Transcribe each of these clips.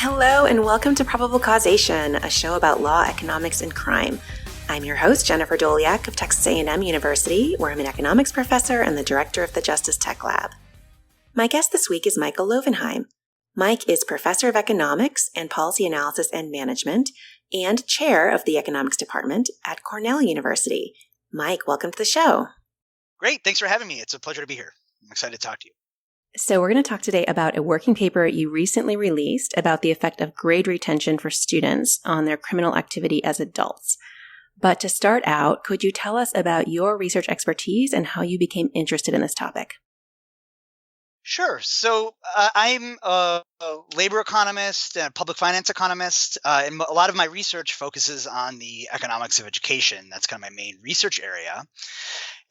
Hello and welcome to Probable Causation, a show about law, economics, and crime. I'm your host, Jennifer Doliak of Texas A&M University, where I'm an economics professor and the director of the Justice Tech Lab. My guest this week is Michael Lovenheim. Mike is professor of economics and policy analysis and management and chair of the economics department at Cornell University. Mike, welcome to the show. Great. Thanks for having me. It's a pleasure to be here. I'm excited to talk to you. So we're going to talk today about a working paper you recently released about the effect of grade retention for students on their criminal activity as adults. But to start out, could you tell us about your research expertise and how you became interested in this topic? Sure. So I'm a labor economist and public finance economist, and a lot of my research focuses on the economics of education. That's kind of my main research area.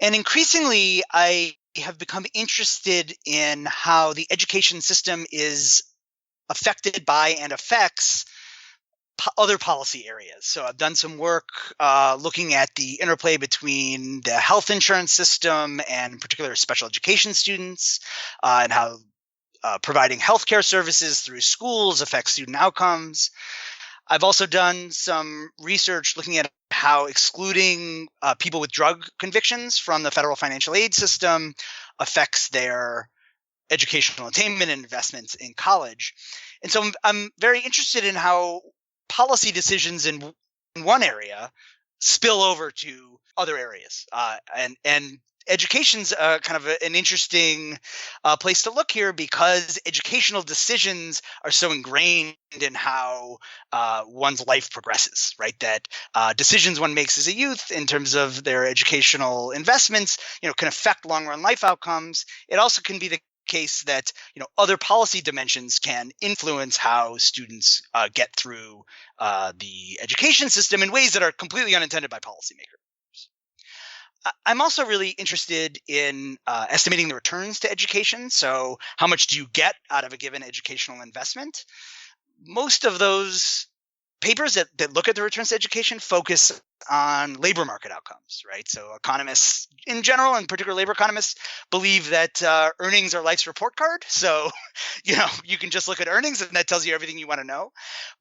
And increasingly, I have become interested in how the education system is affected by and affects other policy areas. So I've done some work looking at the interplay between the health insurance system and in particular special education students and how providing healthcare services through schools affects student outcomes. I've also done some research looking at how excluding people with drug convictions from the federal financial aid system affects their educational attainment and investments in college. And so I'm very interested in how policy decisions in one area spill over to other areas. And education's kind of an interesting place to look here because educational decisions are so ingrained in how one's life progresses, right? That decisions one makes as a youth in terms of their educational investments, can affect long-run life outcomes. It also can be the case that other policy dimensions can influence how students get through the education system in ways that are completely unintended by policymakers. I'm also really interested in estimating the returns to education. So how much do you get out of a given educational investment? Most of those papers that look at the returns to education focus on labor market outcomes, right? So economists in general, and particular labor economists, believe that earnings are life's report card. So, you can just look at earnings and that tells you everything you want to know.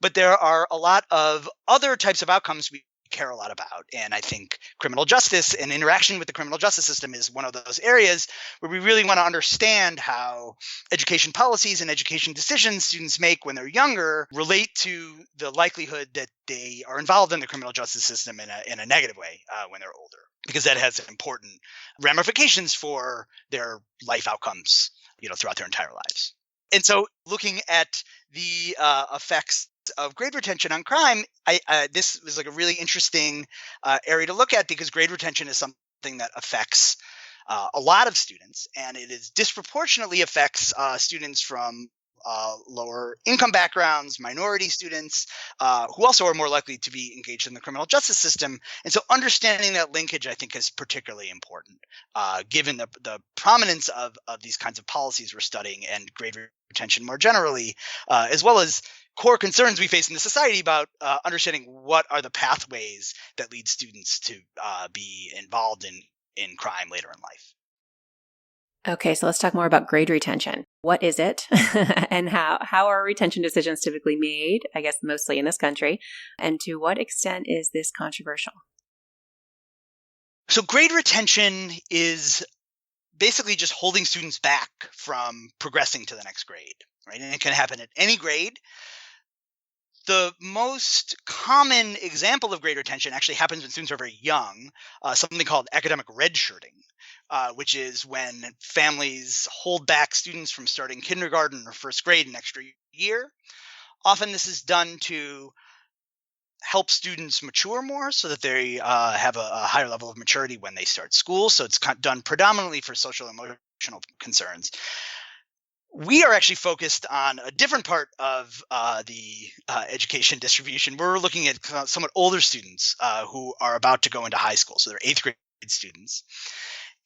But there are a lot of other types of outcomes we care a lot about. And I think criminal justice and interaction with the criminal justice system is one of those areas where we really want to understand how education policies and education decisions students make when they're younger relate to the likelihood that they are involved in the criminal justice system in a negative way when they're older, because that has important ramifications for their life outcomes, throughout their entire lives. And so looking at the effects of grade retention on crime, this was like a really interesting area to look at because grade retention is something that affects a lot of students, and it is disproportionately affects students from lower income backgrounds, minority students, who also are more likely to be engaged in the criminal justice system. And so understanding that linkage, I think, is particularly important, given the prominence of these kinds of policies we're studying and grade retention more generally, as well as core concerns we face in the society about understanding what are the pathways that lead students to be involved in crime later in life. Okay, so let's talk more about grade retention. What is it and how are retention decisions typically made, I guess mostly in this country, and to what extent is this controversial? So grade retention is basically just holding students back from progressing to the next grade, right? And it can happen at any grade. The most common example of grade retention actually happens when students are very young, something called academic redshirting, which is when families hold back students from starting kindergarten or first grade an extra year. Often this is done to help students mature more so that they have a higher level of maturity when they start school. So it's done predominantly for social and emotional concerns. We are actually focused on a different part of the education distribution. We're looking at somewhat older students who are about to go into high school. So they're 8th grade students.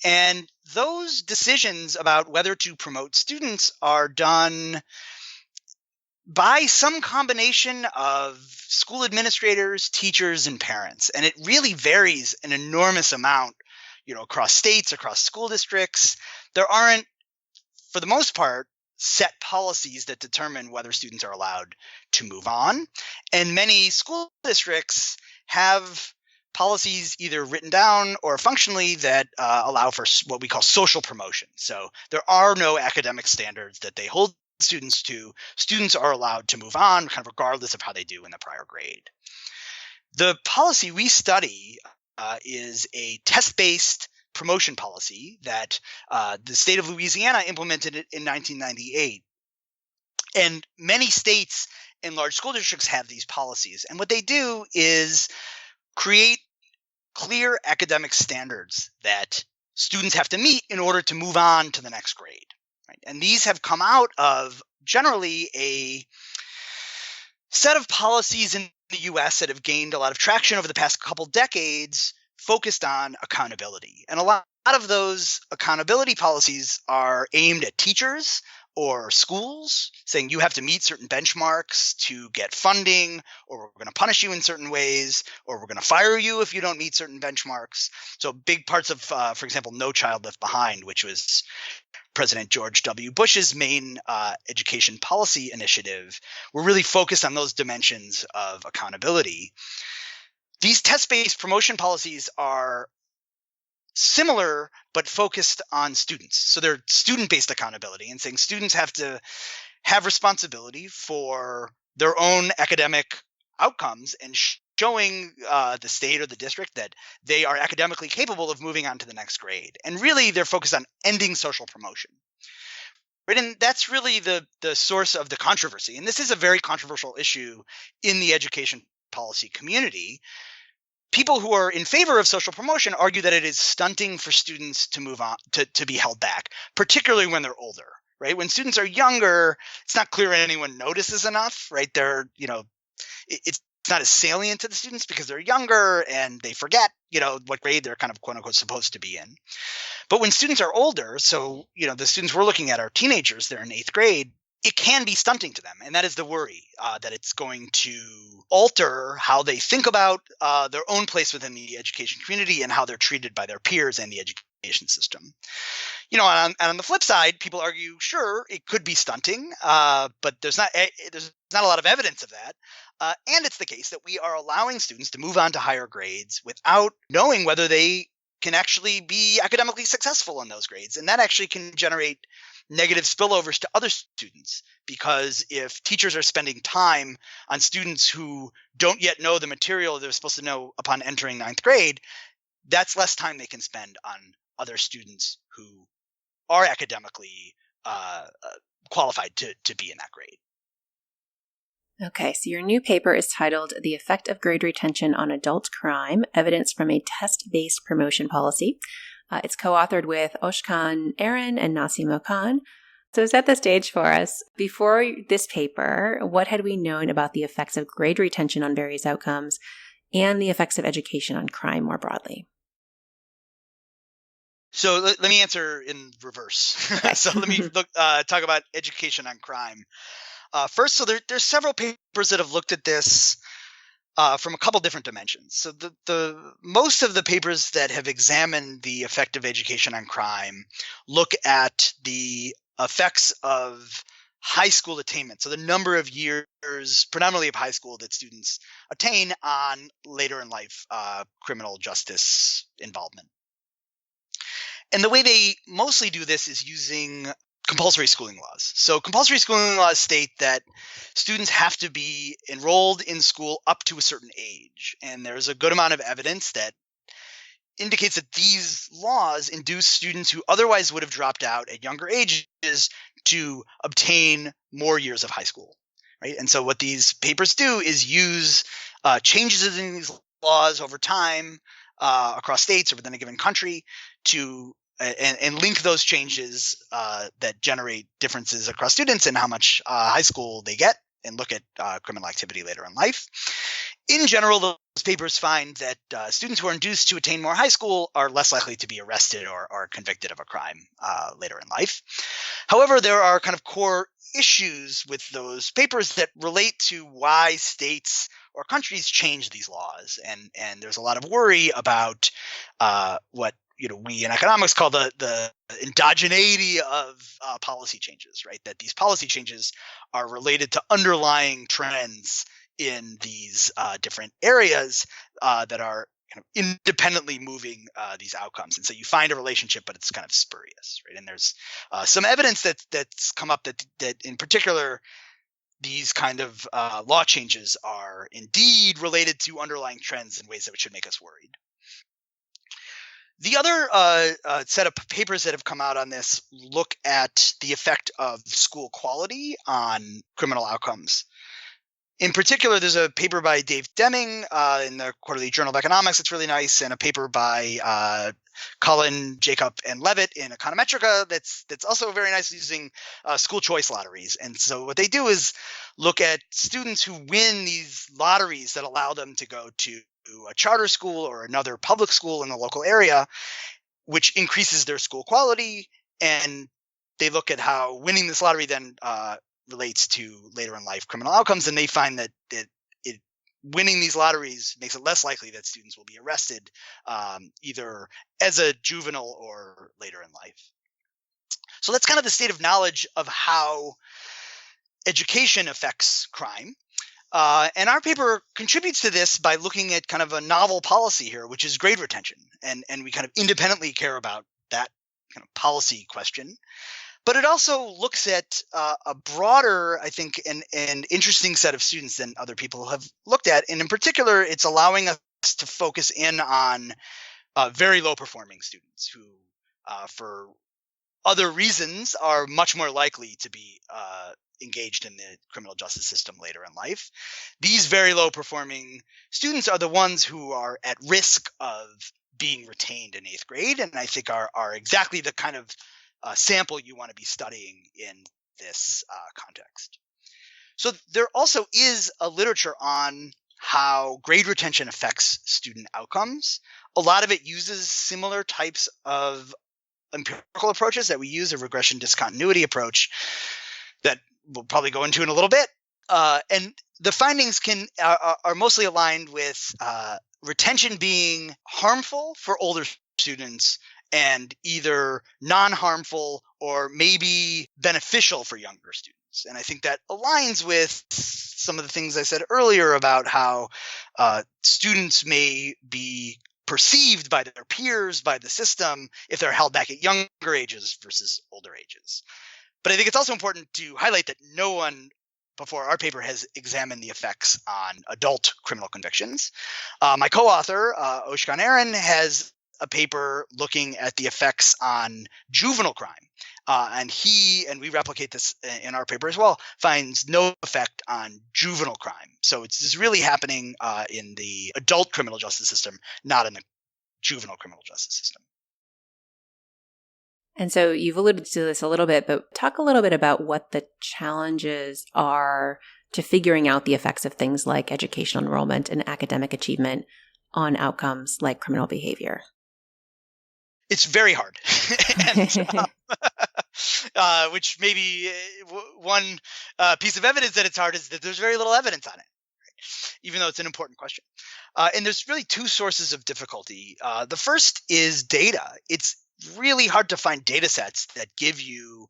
And those decisions about whether to promote students are done by some combination of school administrators, teachers, and parents. And it really varies an enormous amount, across states, across school districts. There aren't, for the most part, set policies that determine whether students are allowed to move on. And many school districts have policies either written down or functionally that allow for what we call social promotion. So there are no academic standards that they hold students to. Students are allowed to move on kind of regardless of how they do in the prior grade. The policy we study is a test-based promotion policy that the state of Louisiana implemented in 1998. And many states and large school districts have these policies. And what they do is create clear academic standards that students have to meet in order to move on to the next grade. Right? And these have come out of generally a set of policies in the US that have gained a lot of traction over the past couple decades focused on accountability. And a lot of those accountability policies are aimed at teachers or schools, saying you have to meet certain benchmarks to get funding, or we're going to punish you in certain ways, or we're going to fire you if you don't meet certain benchmarks. So big parts of, for example, No Child Left Behind, which was President George W. Bush's main education policy initiative, were really focused on those dimensions of accountability. These test-based promotion policies are similar but focused on students. So they're student-based accountability and saying students have to have responsibility for their own academic outcomes and showing the state or the district that they are academically capable of moving on to the next grade. And really, they're focused on ending social promotion. Right? And that's really the source of the controversy. And this is a very controversial issue in the education policy community. People who are in favor of social promotion argue that it is stunting for students to move on, to be held back, particularly when they're older, right? When students are younger, it's not clear anyone notices enough, right? It's not as salient to the students because they're younger and they forget, what grade they're kind of quote unquote supposed to be in. But when students are older, so, the students we're looking at are teenagers, they're in 8th grade, it can be stunting to them. And that is the worry, that it's going to alter how they think about their own place within the education community and how they're treated by their peers and the education system. And on the flip side, people argue, sure, it could be stunting, but there's not a lot of evidence of that. And it's the case that we are allowing students to move on to higher grades without knowing whether they can actually be academically successful in those grades. And that actually can generate negative spillovers to other students, because if teachers are spending time on students who don't yet know the material they're supposed to know upon entering 9th grade, that's less time they can spend on other students who are academically qualified to be in that grade. Okay, so your new paper is titled The Effect of Grade Retention on Adult Crime, Evidence from a Test-Based Promotion Policy. It's co-authored with Oshkan Aaron and Nassim Okan. So set the stage for us. Before this paper, what had we known about the effects of grade retention on various outcomes and the effects of education on crime more broadly? So let me answer in reverse. Okay. So let me talk about education on crime. First, so there's several papers that have looked at this from a couple different dimensions. So the most of the papers that have examined the effect of education on crime look at the effects of high school attainment. So the number of years, predominantly of high school, that students attain on later in life criminal justice involvement. And the way they mostly do this is using compulsory schooling laws. So compulsory schooling laws state that students have to be enrolled in school up to a certain age. And there's a good amount of evidence that indicates that these laws induce students who otherwise would have dropped out at younger ages to obtain more years of high school, right? And so what these papers do is use changes in these laws over time across states or within a given country to and link those changes that generate differences across students and how much high school they get, and look at criminal activity later in life. In general, those papers find that students who are induced to attain more high school are less likely to be arrested or convicted of a crime later in life. However, there are kind of core issues with those papers that relate to why states or countries change these laws. And there's a lot of worry about what we in economics call the endogeneity of policy changes, right? That these policy changes are related to underlying trends in these different areas that are kind of independently moving these outcomes. And so you find a relationship, but it's kind of spurious, right? And there's some evidence that's come up that in particular these kind of law changes are indeed related to underlying trends in ways that should make us worried. The other set of papers that have come out on this look at the effect of school quality on criminal outcomes. In particular, there's a paper by Dave Deming in the Quarterly Journal of Economics that's really nice, and a paper by Cullen, Jacob, and Levitt in Econometrica that's also very nice, using school choice lotteries. And so what they do is look at students who win these lotteries that allow them to go to a charter school or another public school in the local area, which increases their school quality. And they look at how winning this lottery then relates to later in life criminal outcomes. And they find that winning these lotteries makes it less likely that students will be arrested either as a juvenile or later in life. So that's kind of the state of knowledge of how education affects crime. And our paper contributes to this by looking at kind of a novel policy here, which is grade retention. And we kind of independently care about that kind of policy question. But it also looks at a broader, I think, and interesting set of students than other people have looked at. And in particular, it's allowing us to focus in on very low performing students who, for other reasons, are much more likely to be engaged in the criminal justice system later in life. These very low performing students are the ones who are at risk of being retained in 8th grade, and I think are exactly the kind of sample you want to be studying in this context. So there also is a literature on how grade retention affects student outcomes. A lot of it uses similar types of empirical approaches that we use, a regression discontinuity approach that we'll probably go into in a little bit. And the findings are mostly aligned with retention being harmful for older students and either non-harmful or maybe beneficial for younger students. And I think that aligns with some of the things I said earlier about how students may be perceived by their peers, by the system, if they're held back at younger ages versus older ages. But I think it's also important to highlight that no one before our paper has examined the effects on adult criminal convictions. My co-author, Oshkan Aaron, has a paper looking at the effects on juvenile crime. And we replicate this in our paper as well, finds no effect on juvenile crime. So it's really happening in the adult criminal justice system, not in the juvenile criminal justice system. And so you've alluded to this a little bit, but talk a little bit about what the challenges are to figuring out the effects of things like educational enrollment and academic achievement on outcomes like criminal behavior. It's very hard, and, which maybe one piece of evidence that it's hard is that there's very little evidence on it, right? Even though it's an important question. And there's really two sources of difficulty. The first is data. It's really hard to find data sets that give you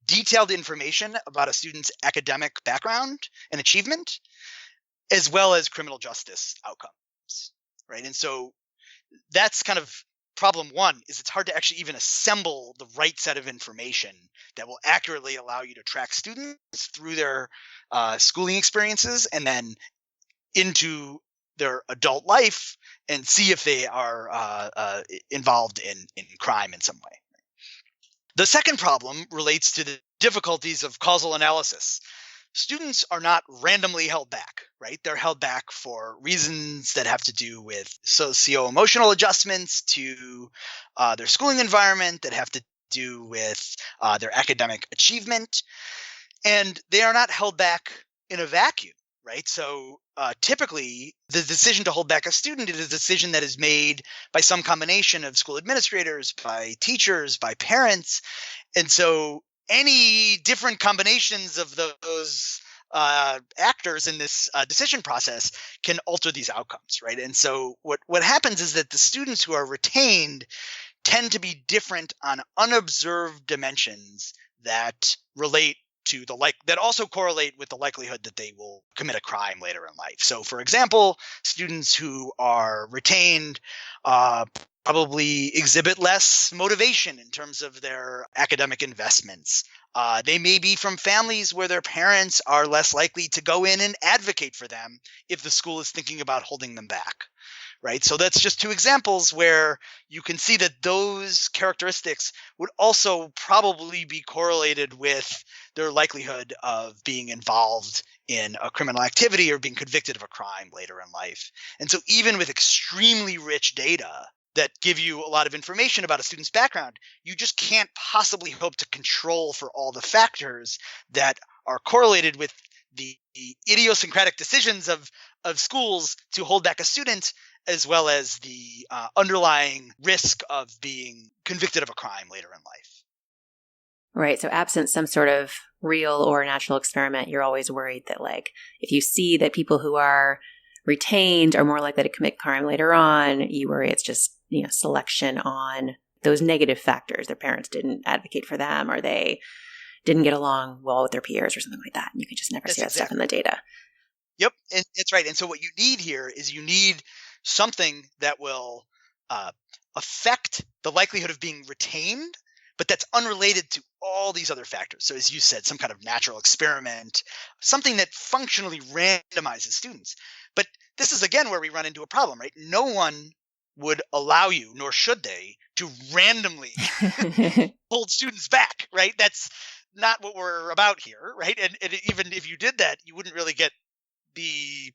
detailed information about a student's academic background and achievement, as well as criminal justice outcomes, right? And so that's kind of problem one, is it's hard to actually even assemble the right set of information that will accurately allow you to track students through their schooling experiences and then into their adult life and see if they are involved in crime in some way. The second problem relates to the difficulties of causal analysis. Students are not randomly held back, right? They're held back for reasons that have to do with socio-emotional adjustments to their schooling environment, that have to do with their academic achievement, and they are not held back in a vacuum, right? So typically, the decision to hold back a student is a decision that is made by some combination of school administrators, by teachers, by parents, and so any different combinations of those actors in this decision process can alter these outcomes, right? And so what happens is that the students who are retained tend to be different on unobserved dimensions that relate to that also correlate with the likelihood that they will commit a crime later in life. So, for example, students who are retained probably exhibit less motivation in terms of their academic investments. They may be from families where their parents are less likely to go in and advocate for them if the school is thinking about holding them back. Right. So that's just two examples where you can see that those characteristics would also probably be correlated with their likelihood of being involved in a criminal activity or being convicted of a crime later in life. And so even with extremely rich data that give you a lot of information about a student's background, you just can't possibly hope to control for all the factors that are correlated with the idiosyncratic decisions of schools to hold back a student, as well as the underlying risk of being convicted of a crime later in life. Right. So absent some sort of real or natural experiment, you're always worried that, like, if you see that people who are retained are more likely to commit crime later on, you worry it's just, selection on those negative factors. Their parents didn't advocate for them, or they didn't get along well with their peers or something like that. And you can just never see that stuff in the data. Yep. And that's right. And so what you need here is you need something that will affect the likelihood of being retained, but that's unrelated to all these other factors. So as you said, some kind of natural experiment, something that functionally randomizes students. But this is, again, where we run into a problem, right? No one would allow you, nor should they, to randomly hold students back, right? That's not what we're about here, right? And even if you did that, you wouldn't really get the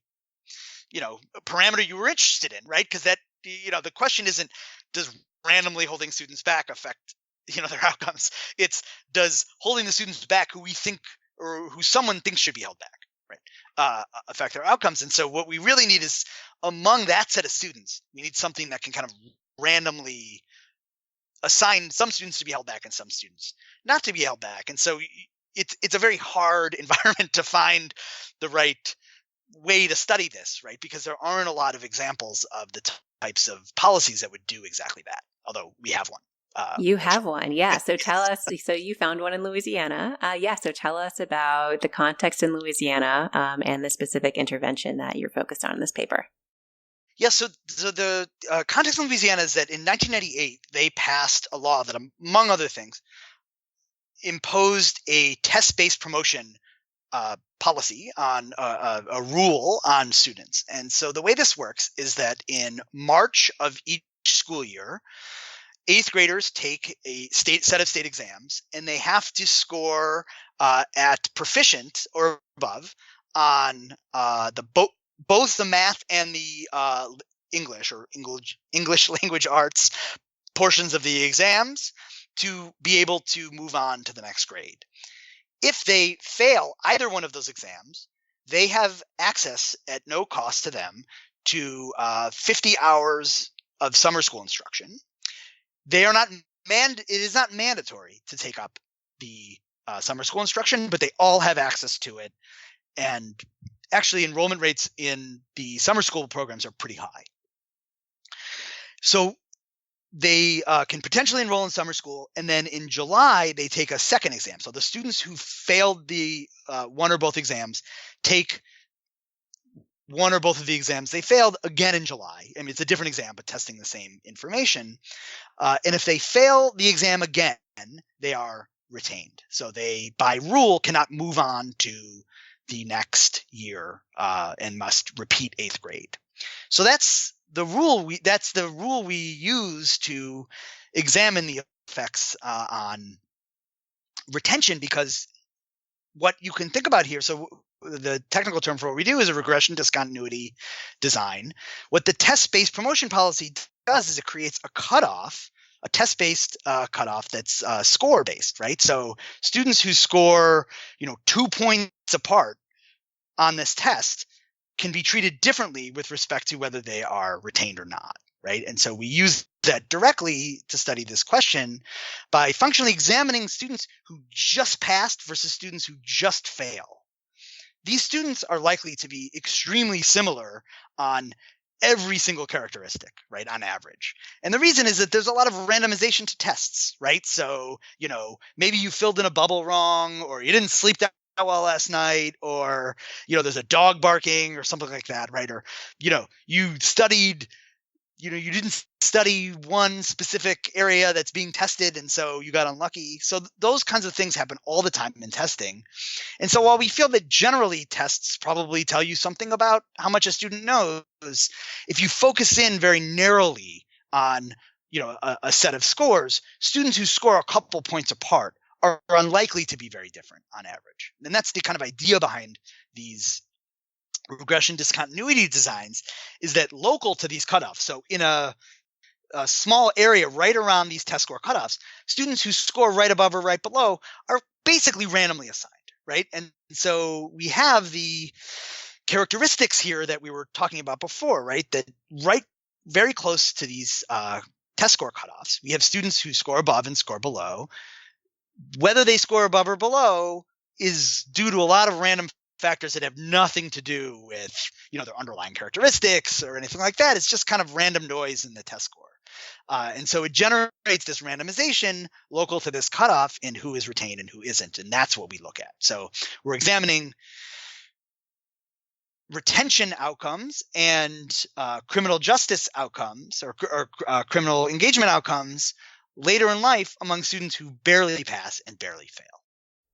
parameter you were interested in, right? Because that, the question isn't, does randomly holding students back affect, their outcomes? It's, does holding the students back who we think or who someone thinks should be held back, right, affect their outcomes? And so what we really need is, among that set of students, we need something that can kind of randomly assign some students to be held back and some students not to be held back. And so it's a very hard environment to find the right way to study this, right? Because there aren't a lot of examples of the types of policies that would do exactly that, although we have one. You have one, yeah. So tell us, so you found one in Louisiana. So tell us about the context in Louisiana and the specific intervention that you're focused on in this paper. Yeah, so the context in Louisiana is that in 1998, they passed a law that, among other things, imposed a test-based promotion policy on a rule on students. And so the way this works is that in March of each school year, 8th graders take a set of state exams, and they have to score at proficient or above on both the math and the English language arts portions of the exams to be able to move on to the next grade. If they fail either one of those exams, they have access at no cost to them to 50 hours of summer school instruction. They are not it is not mandatory to take up the summer school instruction, but they all have access to it. And actually, enrollment rates in the summer school programs are pretty high. So they can potentially enroll in summer school, and then in July, they take a second exam. So the students who failed the one or both exams take one or both of the exams they failed again in July. I mean, it's a different exam, but testing the same information. And if they fail the exam again, they are retained. So they, by rule, cannot move on to the next year and must repeat 8th grade. So that's the rule we use to examine the effects on retention, because what you can think about here, so the technical term for what we do is a regression discontinuity design. What the test-based promotion policy does is it creates a cutoff, a test-based cutoff that's score-based, right? So students who score, 2 points apart on this test can be treated differently with respect to whether they are retained or not, right? And so we use that directly to study this question by functionally examining students who just passed versus students who just fail. These students are likely to be extremely similar on every single characteristic, right, on average. And the reason is that there's a lot of randomization to tests, right? So, maybe you filled in a bubble wrong, or you didn't sleep that well last night, or, there's a dog barking or something like that, right? Or, you studied, you didn't study one specific area that's being tested, and so you got unlucky. So those kinds of things happen all the time in testing. And so while we feel that generally tests probably tell you something about how much a student knows, if you focus in very narrowly on, a set of scores, students who score a couple points apart are unlikely to be very different on average. And that's the kind of idea behind these regression discontinuity designs, is that local to these cutoffs, so in a small area right around these test score cutoffs, students who score right above or right below are basically randomly assigned, right? And so we have the characteristics here that we were talking about before, right? That right very close to these test score cutoffs, we have students who score above and score below. Whether they score above or below is due to a lot of random factors that have nothing to do with, their underlying characteristics or anything like that. It's just kind of random noise in the test score. And so it generates this randomization local to this cutoff in who is retained and who isn't. And that's what we look at. So we're examining retention outcomes and criminal justice outcomes or criminal engagement outcomes later in life among students who barely pass and barely fail.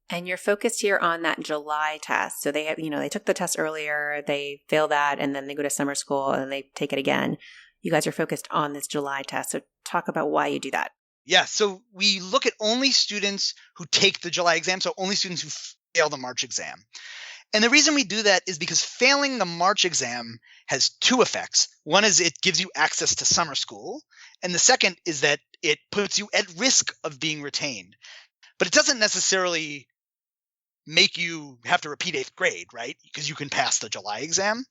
And you're focused here on that July test. So they have, they took the test earlier, they fail that, and then they go to summer school and then they take it again. You guys are focused on this July test. So talk about why you do that. Yeah. So we look at only students who take the July exam. So only students who fail the March exam. And the reason we do that is because failing the March exam has two effects. One is it gives you access to summer school. And the second is that it puts you at risk of being retained. But it doesn't necessarily make you have to repeat 8th grade, right? Because you can pass the July exam.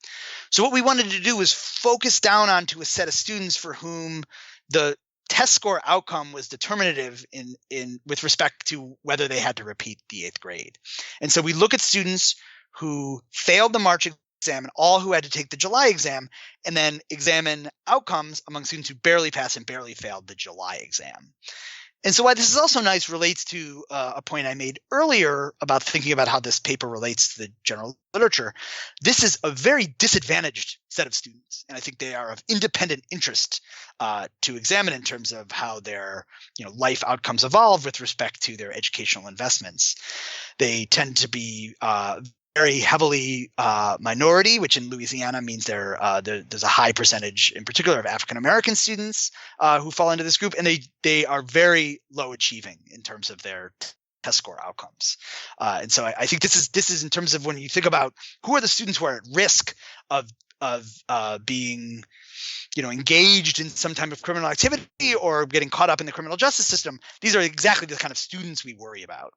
So what we wanted to do was focus down onto a set of students for whom the test score outcome was determinative in with respect to whether they had to repeat the 8th grade. And so we look at students who failed the March exam and all who had to take the July exam, and then examine outcomes among students who barely passed and barely failed the July exam. And so why this is also nice relates to a point I made earlier about thinking about how this paper relates to the general literature. This is a very disadvantaged set of students, and I think they are of independent interest to examine in terms of how their life outcomes evolve with respect to their educational investments. They tend to be very heavily minority, which in Louisiana means there's a high percentage, in particular, of African American students who fall into this group, and they are very low achieving in terms of their test score outcomes. And so I think this is in terms of when you think about who are the students who are at risk of being engaged in some type of criminal activity or getting caught up in the criminal justice system. These are exactly the kind of students we worry about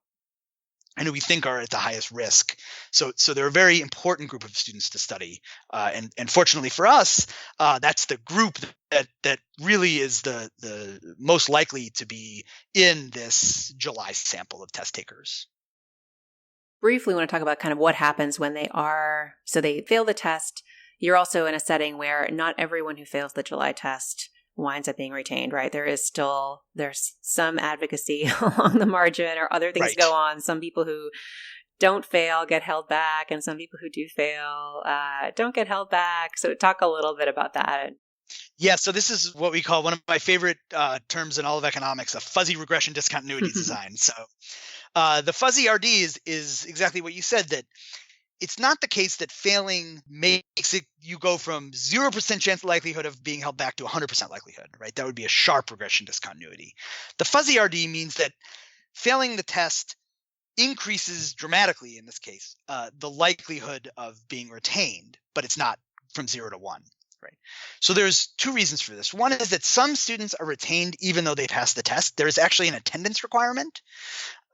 and who we think are at the highest risk. So they're a very important group of students to study. And fortunately for us, that's the group that really is the most likely to be in this July sample of test takers. Briefly, want to talk about kind of what happens when they fail the test. You're also in a setting where not everyone who fails the July test winds up being retained, right? There's some advocacy along the margin or other things go on. Some people who don't fail get held back, and some people who do fail don't get held back. So talk a little bit about that. Yeah, so this is what we call one of my favorite terms in all of economics, a fuzzy regression discontinuity design. So the fuzzy RD is exactly what you said, that it's not the case that failing makes it you go from 0% chance likelihood of being held back to 100% likelihood, right? That would be a sharp regression discontinuity. The fuzzy RD means that failing the test increases dramatically, in this case, the likelihood of being retained, but it's not from 0 to 1, right? So there's two reasons for this. One is that some students are retained even though they pass the test. There's actually an attendance requirement,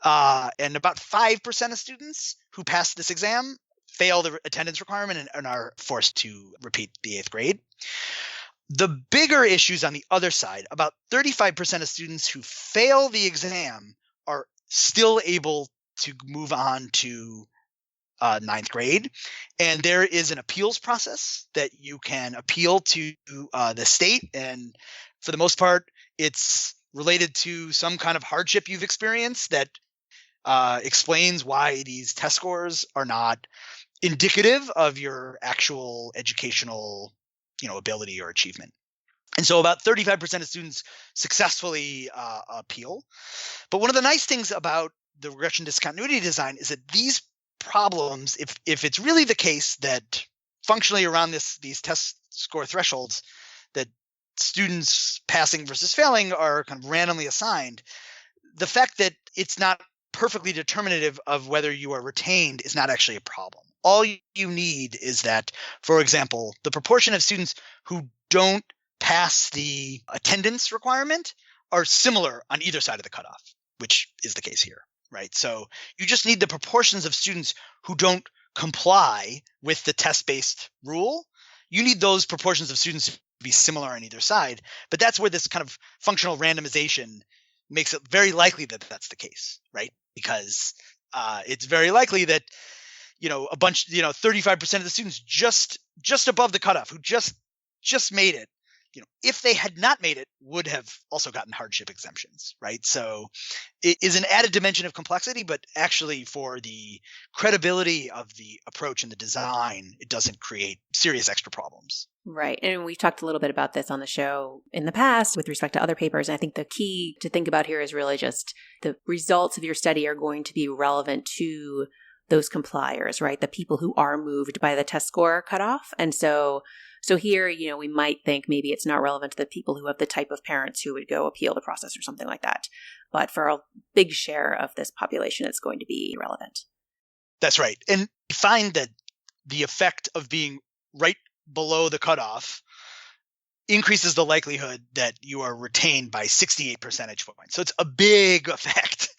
and about 5% of students who pass this exam fail the attendance requirement and are forced to repeat the 8th grade. The bigger issues on the other side, about 35% of students who fail the exam are still able to move on to ninth grade. And there is an appeals process that you can appeal to the state. And for the most part, it's related to some kind of hardship you've experienced that explains why these test scores are not indicative of your actual educational, ability or achievement. And so about 35% of students successfully appeal. But one of the nice things about the regression discontinuity design is that these problems, if it's really the case that functionally around these test score thresholds, that students passing versus failing are kind of randomly assigned, the fact that it's not perfectly determinative of whether you are retained is not actually a problem. All you need is that, for example, the proportion of students who don't pass the attendance requirement are similar on either side of the cutoff, which is the case here, right? So you just need the proportions of students who don't comply with the test-based rule. You need those proportions of students to be similar on either side, but that's where this kind of functional randomization makes it very likely that that's the case, right? Because it's very likely that, a bunch, 35% of the students just above the cutoff who just made it, if they had not made it, would have also gotten hardship exemptions, right? So it is an added dimension of complexity, but actually for the credibility of the approach and the design, it doesn't create serious extra problems. Right. And we've talked a little bit about this on the show in the past with respect to other papers. And I think the key to think about here is really just the results of your study are going to be relevant to those compliers, right? The people who are moved by the test score cutoff. And so here, we might think maybe it's not relevant to the people who have the type of parents who would go appeal the process or something like that. But for a big share of this population, it's going to be relevant. That's right. And we find that the effect of being right below the cutoff increases the likelihood that you are retained by 68 percentage points. So it's a big effect.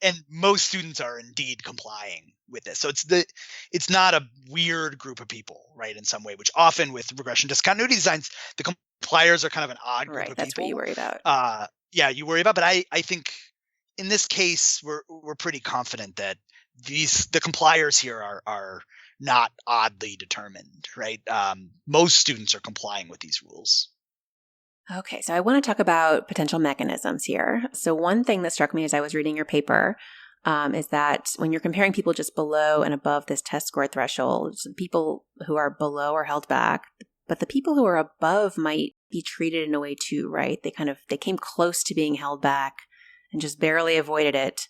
And most students are indeed complying with this. So it's not a weird group of people, right, in some way, which often with regression discontinuity designs, the compliers are kind of an odd group of people. Right, that's what you worry about. Yeah, you worry about. But I think in this case, we're pretty confident that the compliers here are not oddly determined, right? Most students are complying with these rules. Okay, so I want to talk about potential mechanisms here. So one thing that struck me as I was reading your paper is that when you're comparing people just below and above this test score threshold, people who are below are held back, but the people who are above might be treated in a way too, right? They came close to being held back and just barely avoided it.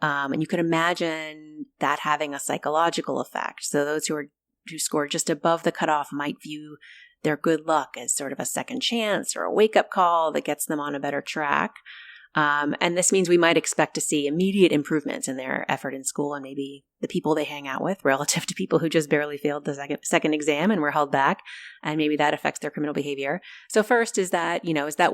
And you could imagine that having a psychological effect. So those who score just above the cutoff might view their good luck as sort of a second chance or a wake-up call that gets them on a better track. And this means we might expect to see immediate improvements in their effort in school and maybe the people they hang out with relative to people who just barely failed the second exam and were held back. And maybe that affects their criminal behavior. So first, is that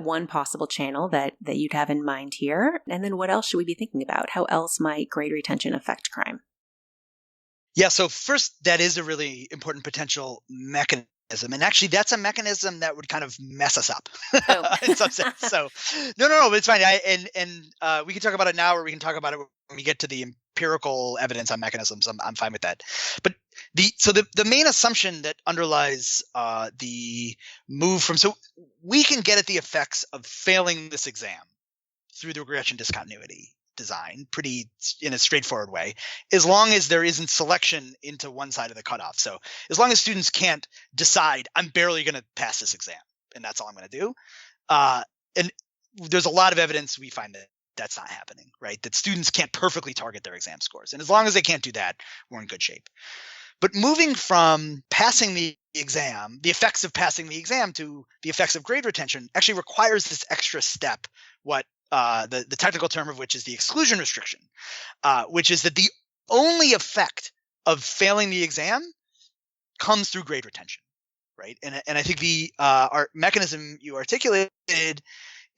one possible channel that you'd have in mind here? And then what else should we be thinking about? How else might grade retention affect crime? Yeah, so first, that is a really important potential mechanism. And actually, that's a mechanism that would kind of mess us up in some sense. So, no, it's fine. We can talk about it now, or we can talk about it when we get to the empirical evidence on mechanisms. I'm fine with that. But the main assumption that underlies the move so we can get at the effects of failing this exam through the regression discontinuity design pretty in a straightforward way, as long as there isn't selection into one side of the cutoff. So as long as students can't decide, I'm barely going to pass this exam and that's all I'm going to do. And there's a lot of evidence we find that that's not happening, right? That students can't perfectly target their exam scores. And as long as they can't do that, we're in good shape. But moving from passing the exam, the effects of passing the exam, to the effects of grade retention actually requires this extra step, the technical term of which is the exclusion restriction, which is that the only effect of failing the exam comes through grade retention, right? And I think our mechanism you articulated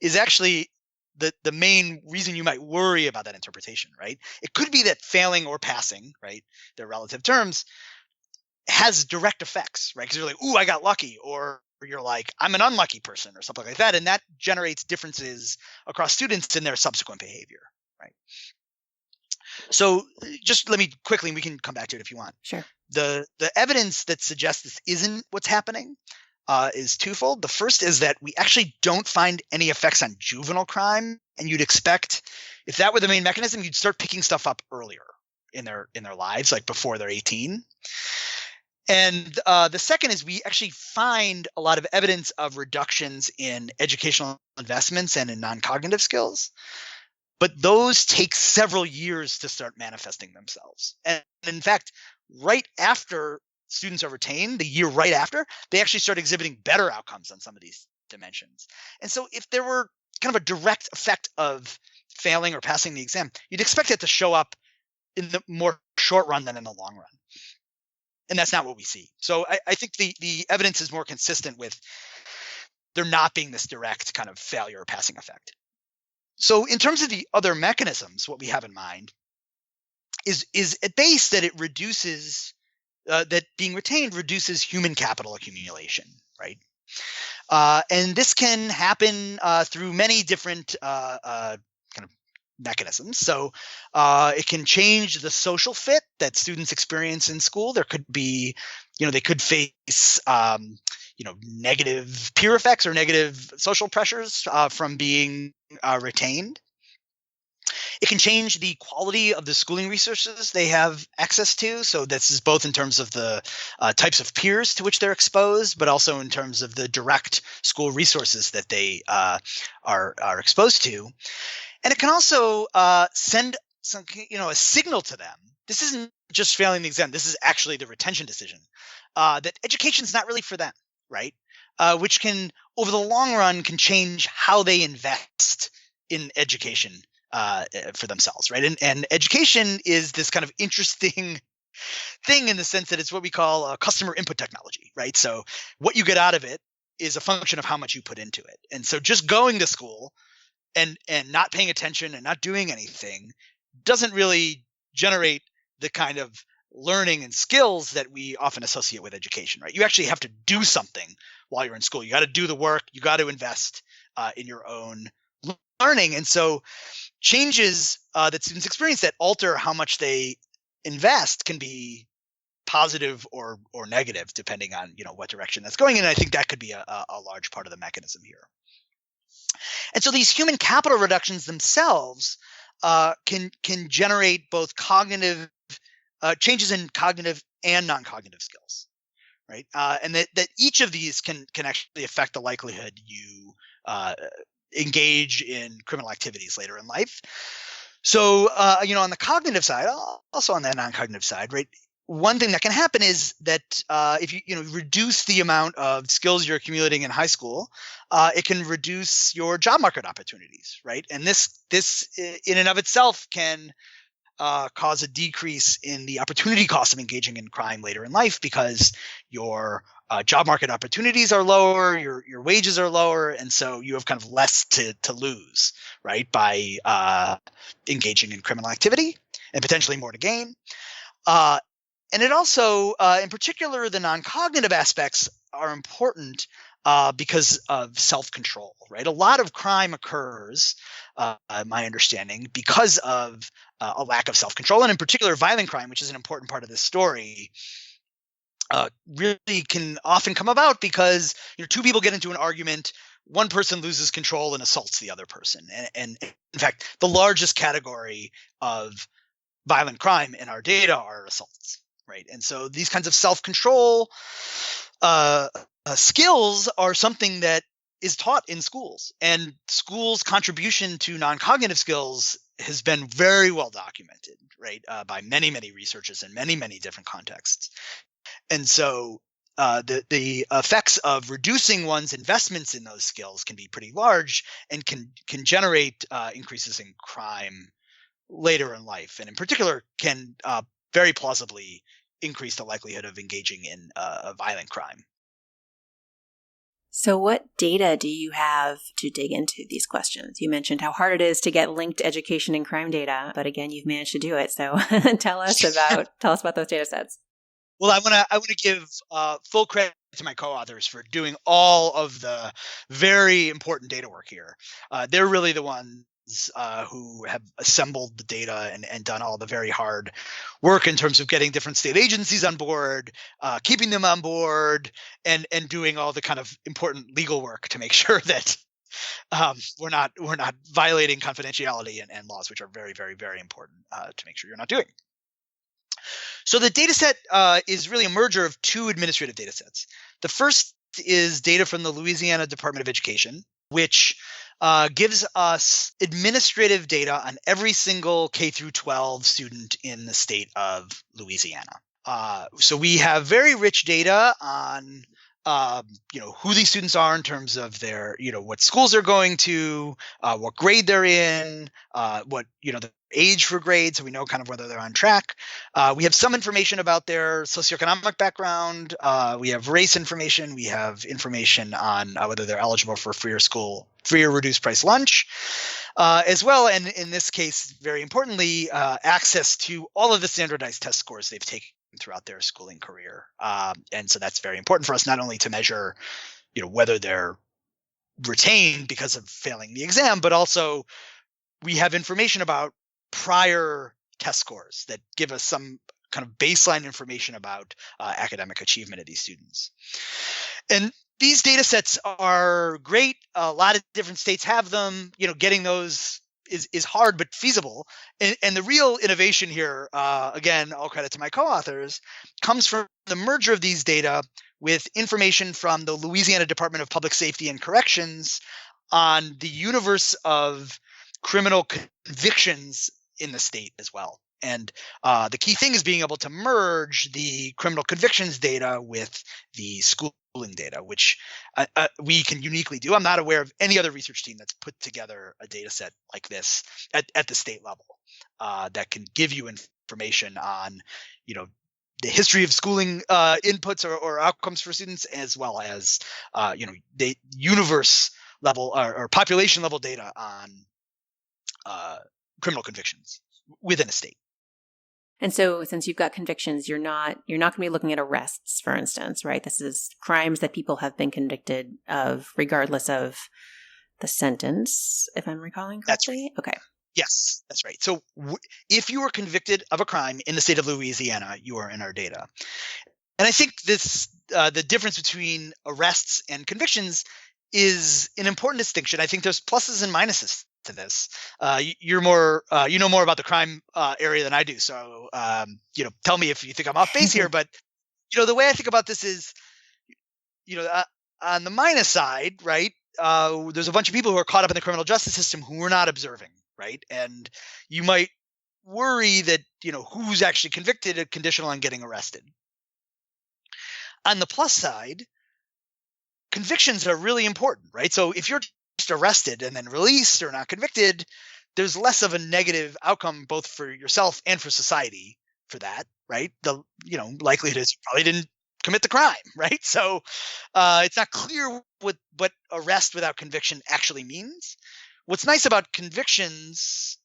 is actually the main reason you might worry about that interpretation, right? It could be that failing or passing, right, their relative terms, has direct effects, right? Because you're like, ooh, I got lucky, or you're like, I'm an unlucky person or something like that. And that generates differences across students in their subsequent behavior, right? So just let me quickly, and we can come back to it if you want. Sure. The evidence that suggests this isn't what's happening is twofold. The first is that we actually don't find any effects on juvenile crime, and you'd expect if that were the main mechanism, you'd start picking stuff up earlier in their lives, like before they're 18. And the second is we actually find a lot of evidence of reductions in educational investments and in non-cognitive skills. But those take several years to start manifesting themselves. And in fact, right after students are retained, the year right after, they actually start exhibiting better outcomes on some of these dimensions. And so if there were kind of a direct effect of failing or passing the exam, you'd expect it to show up in the more short run than in the long run. And that's not what we see. So I think the evidence is more consistent with there not being this direct kind of failure or passing effect. So in terms of the other mechanisms, what we have in mind is at base that it reduces that being retained reduces human capital accumulation, right? And this can happen through many different kind of mechanisms. So it can change the social fit that students experience in school. There could be, they could face negative peer effects or negative social pressures from being retained. It can change the quality of the schooling resources they have access to. So this is both in terms of the types of peers to which they're exposed, but also in terms of the direct school resources that they are exposed to. And it can also send some, a signal to them. This isn't just failing the exam. This is actually the retention decision that education is not really for them, right? Which can, over the long run, can change how they invest in education for themselves, right? And education is this kind of interesting thing in the sense that it's what we call customer input technology, right? So what you get out of it is a function of how much you put into it. And so just going to school and not paying attention and not doing anything doesn't really generate the kind of learning and skills that we often associate with education, right? You actually have to do something while you're in school. You got to do the work. You got to invest in your own learning. And so changes that students experience that alter how much they invest can be positive or negative, depending on what direction that's going in. And I think that could be a large part of the mechanism here. And so these human capital reductions themselves can generate both cognitive changes in cognitive and non-cognitive skills, right? And that each of these can actually affect the likelihood you engage in criminal activities later in life. So, on the cognitive side, also on the non-cognitive side, right? One thing that can happen is that if you reduce the amount of skills you're accumulating in high school, it can reduce your job market opportunities, right? And this in and of itself can cause a decrease in the opportunity cost of engaging in crime later in life because your job market opportunities are lower, your wages are lower, and so you have kind of less to lose, right, by engaging in criminal activity, and potentially more to gain. And it also, in particular, the non-cognitive aspects are important because of self-control, right? A lot of crime occurs, my understanding, because of a lack of self-control, and in particular, violent crime, which is an important part of this story, really can often come about because two people get into an argument, one person loses control and assaults the other person, and in fact, the largest category of violent crime in our data are assaults, right? And so these kinds of self-control skills are something that is taught in schools, and schools' contribution to non-cognitive skills has been very well documented, right, by many, many researchers in many, many different contexts. And so the effects of reducing one's investments in those skills can be pretty large and can generate increases in crime later in life, and in particular can very plausibly increase the likelihood of engaging in a violent crime. So what data do you have to dig into these questions? You mentioned how hard it is to get linked education and crime data, but again, you've managed to do it. So tell us about those data sets. Well, I want to give full credit to my co-authors for doing all of the very important data work here. They're really the ones who have assembled the data and done all the very hard work in terms of getting different state agencies on board, keeping them on board, and doing all the kind of important legal work to make sure that we're not violating confidentiality and laws, which are very, very, very important to make sure you're not doing. So the data set is really a merger of two administrative data sets. The first is data from the Louisiana Department of Education, which gives us administrative data on every single K through 12 student in the state of Louisiana. So we have very rich data on who these students are in terms of their, what schools they're going to, what grade they're in, what, the age for grade, so we know kind of whether they're on track. We have some information about their socioeconomic background. We have race information. We have information on whether they're eligible for free or reduced price lunch, as well. And in this case, very importantly, access to all of the standardized test scores they've taken throughout their schooling career. And so that's very important for us, not only to measure, whether they're retained because of failing the exam, but also we have information about prior test scores that give us some kind of baseline information about academic achievement of these students. And these data sets are great. A lot of different states have them. Getting those is hard but feasible. And the real innovation here, again, all credit to my co-authors, comes from the merger of these data with information from the Louisiana Department of Public Safety and Corrections on the universe of criminal convictions in the state as well. And the key thing is being able to merge the criminal convictions data with the schooling data, which we can uniquely do. I'm not aware of any other research team that's put together a data set like this at the state level that can give you information on, the history of schooling inputs or outcomes for students, as well as, the universe level or population level data on criminal convictions within a state. And so since you've got convictions, you're not going to be looking at arrests, for instance, right? This is crimes that people have been convicted of regardless of the sentence, if I'm recalling correctly. That's right. Okay. Yes, that's right. So if you were convicted of a crime in the state of Louisiana, you are in our data. And I think this the difference between arrests and convictions is an important distinction. I think there's pluses and minuses to this. You're more, you know more about the crime area than I do. So, tell me if you think I'm off base here. But, the way I think about this is, on the minus side, right, there's a bunch of people who are caught up in the criminal justice system who are not observing, right? And you might worry that, who's actually convicted and conditional on getting arrested. On the plus side, convictions are really important, right? So if you're just arrested and then released or not convicted, there's less of a negative outcome both for yourself and for society for that, right? The likelihood is you probably didn't commit the crime, right? So it's not clear what arrest without conviction actually means. What's nice about convictions,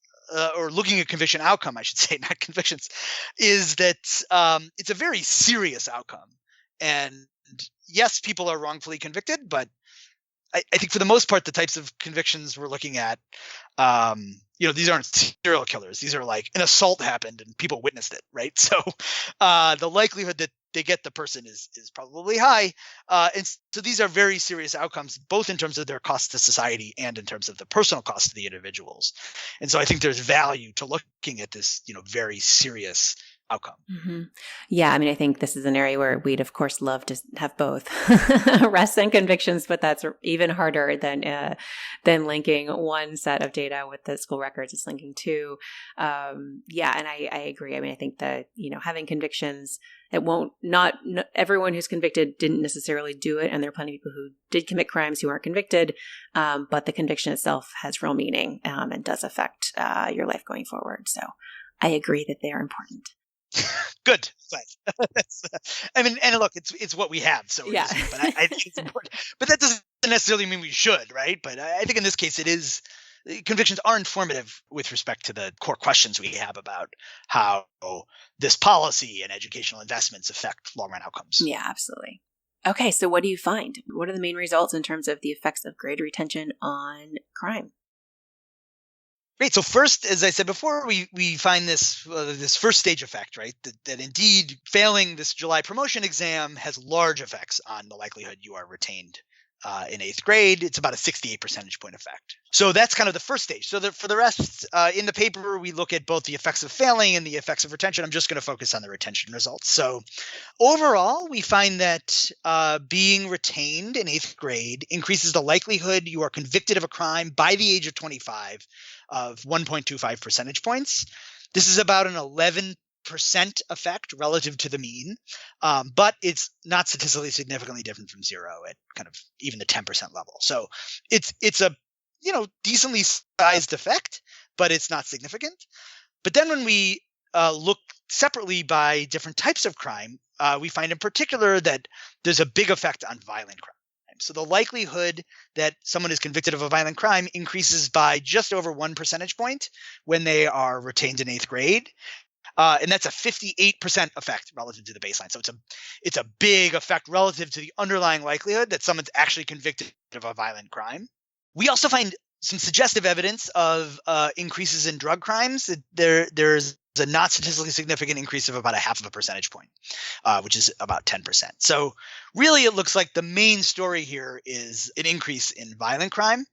or looking at conviction outcome, I should say, not convictions, is that it's a very serious outcome. And yes, people are wrongfully convicted, but I think for the most part, the types of convictions we're looking at, these aren't serial killers. These are like an assault happened and people witnessed it, right? So the likelihood that they get the person is probably high. And so these are very serious outcomes, both in terms of their cost to society and in terms of the personal cost to the individuals. And so I think there's value to looking at this, very serious outcome. Mm-hmm. Yeah, I mean, I think this is an area where we'd, of course, love to have both arrests and convictions, but that's even harder than linking one set of data with the school records. It's linking two. And I agree. I mean, I think that having convictions, it won't not everyone who's convicted didn't necessarily do it, and there are plenty of people who did commit crimes who aren't convicted. But the conviction itself has real meaning and does affect your life going forward. So I agree that they are important. Good. I mean, and look, it's what we have, so yeah. But I think it's important. But that doesn't necessarily mean we should, right? But I think in this case, it is. Convictions are informative with respect to the core questions we have about how this policy and educational investments affect long-run outcomes. Yeah, absolutely. Okay, so what do you find? What are the main results in terms of the effects of grade retention on crime? Great. So first, as I said before, we find this first stage effect, right? That indeed failing this July promotion exam has large effects on the likelihood you are retained in eighth grade. It's about a 68 percentage point effect. So that's kind of the first stage. So for the rest, in the paper, we look at both the effects of failing and the effects of retention. I'm just going to focus on the retention results. So overall, we find that being retained in eighth grade increases the likelihood you are convicted of a crime by the age of 25 of 1.25 percentage points. This is about an 11% effect relative to the mean, but it's not statistically significantly different from zero at kind of even the 10% level. So it's a decently sized effect, but it's not significant. But then when we look separately by different types of crime, we find in particular that there's a big effect on violent crime. So the likelihood that someone is convicted of a violent crime increases by just over 1 percentage point when they are retained in eighth grade. And that's a 58% effect relative to the baseline. So it's a big effect relative to the underlying likelihood that someone's actually convicted of a violent crime. We also find some suggestive evidence of increases in drug crimes. There's a not statistically significant increase of about a half of a percentage point, which is about 10%. So really, it looks like the main story here is an increase in violent crime,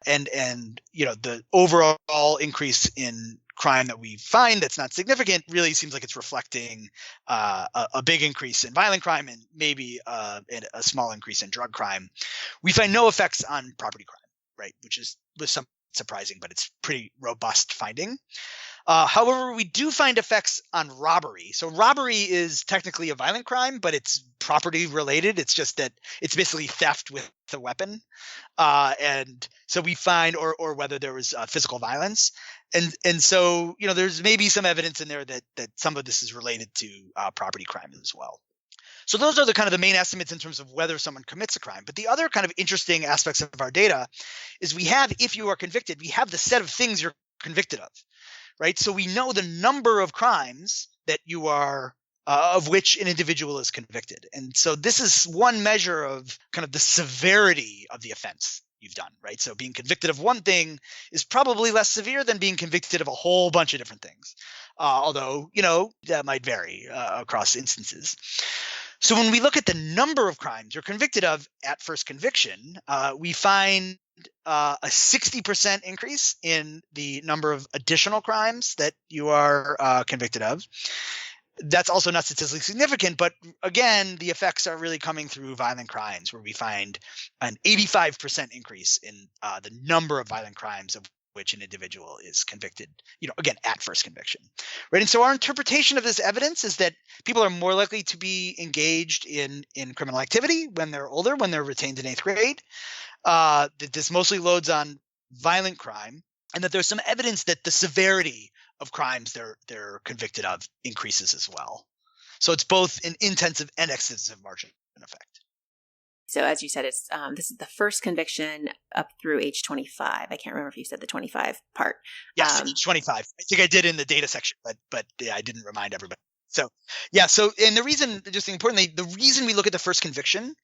and the overall increase in crime that we find that's not significant really seems like it's reflecting a big increase in violent crime and maybe a small increase in drug crime. We find no effects on property crime, right, which was somewhat surprising, but it's pretty robust finding. However, we do find effects on robbery. So robbery is technically a violent crime, but it's property related. It's just that it's basically theft with a weapon. And so we find, or whether there was physical violence. And so, there's maybe some evidence in there that some of this is related to property crime as well. So those are the main estimates in terms of whether someone commits a crime. But the other kind of interesting aspects of our data is we have, if you are convicted, we have the set of things you're convicted of. Right. So we know the number of crimes that you are of which an individual is convicted. And so this is one measure of kind of the severity of the offense you've done. Right. So being convicted of one thing is probably less severe than being convicted of a whole bunch of different things. Although, that might vary across instances. So when we look at the number of crimes you're convicted of at first conviction, we find a 60% increase in the number of additional crimes that you are convicted of. That's also not statistically significant, but again, the effects are really coming through violent crimes, where we find an 85% increase in the number of violent crimes of which an individual is convicted, again, at first conviction, right? And so our interpretation of this evidence is that people are more likely to be engaged in criminal activity when they're older, when they're retained in eighth grade, that this mostly loads on violent crime, and that there's some evidence that the severity of crimes they're convicted of increases as well. So it's both an intensive and extensive margin effect. So as you said, it's this is the first conviction up through age 25. I can't remember if you said the 25 part. Yes, age 25. I think I did in the data section, but yeah, I didn't remind everybody. So yeah, and the reason, just importantly, the reason we look at the first conviction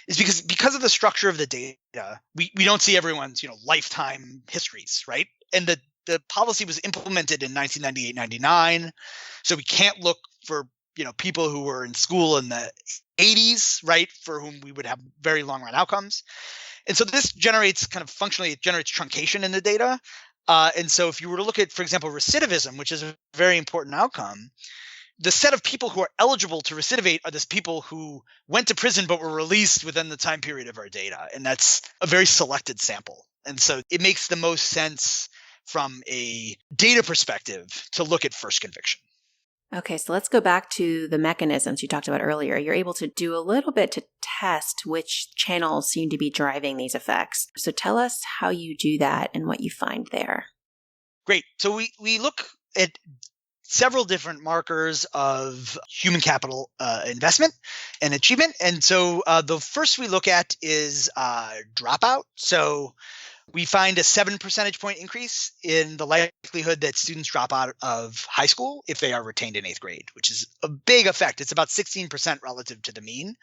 is because of the structure of the data, we don't see everyone's lifetime histories, right? And the policy was implemented in 1998-99, so we can't look for people who were in school in the 80s, right, for whom we would have very long run outcomes. And so this generates truncation in the data. And so if you were to look at, for example, recidivism, which is a very important outcome, the set of people who are eligible to recidivate are those people who went to prison but were released within the time period of our data. And that's a very selected sample. And so it makes the most sense from a data perspective to look at first conviction. Okay, so let's go back to the mechanisms you talked about earlier. You're able to do a little bit to test which channels seem to be driving these effects. So tell us how you do that and what you find there. Great. So we look at several different markers of human capital investment and achievement. And so the first we look at is dropout. So we find a 7 percentage point increase in the likelihood that students drop out of high school if they are retained in eighth grade, which is a big effect. It's about 16% relative to the mean.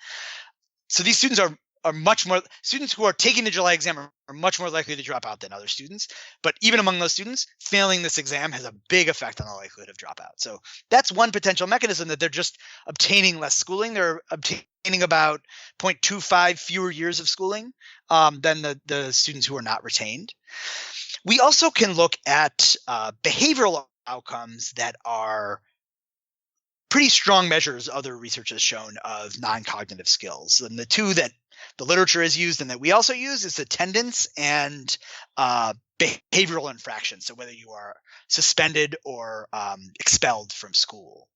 So these students are are much more students who are taking the July exam are much more likely to drop out than other students. But even among those students, failing this exam has a big effect on the likelihood of dropout. So that's one potential mechanism, that they're just obtaining less schooling. They're obtaining about 0.25 fewer years of schooling than the students who are not retained. We also can look at behavioral outcomes that are pretty strong measures, other research has shown, of non-cognitive skills. And the two that the literature has used and that we also use is attendance and behavioral infractions. So whether you are suspended or expelled from school.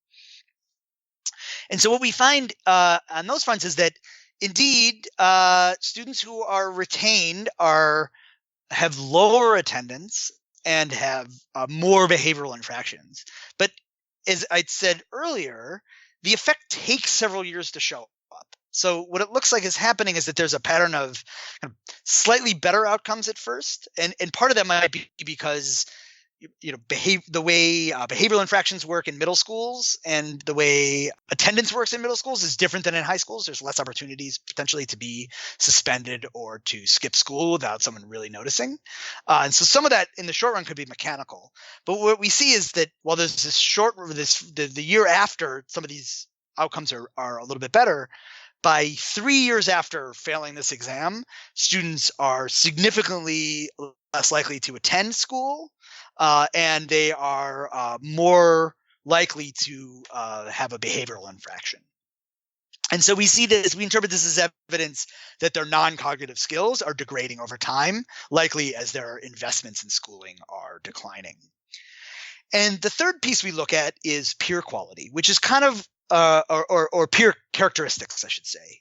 And so what we find on those fronts is that indeed students who are retained have lower attendance and have more behavioral infractions. But as I said earlier, the effect takes several years to show up. So what it looks like is happening is that there's a pattern of kind of slightly better outcomes at first. And part of that might be because the way behavioral infractions work in middle schools and the way attendance works in middle schools is different than in high schools. There's less opportunities potentially to be suspended or to skip school without someone really noticing. And so some of that in the short run could be mechanical. But what we see is that while there's the year after some of these outcomes are a little bit better, by 3 years after failing this exam, students are significantly less likely to attend school, and they are more likely to have a behavioral infraction. And so we interpret this as evidence that their non-cognitive skills are degrading over time, likely as their investments in schooling are declining. And the third piece we look at is peer quality, which is kind of or peer characteristics, I should say,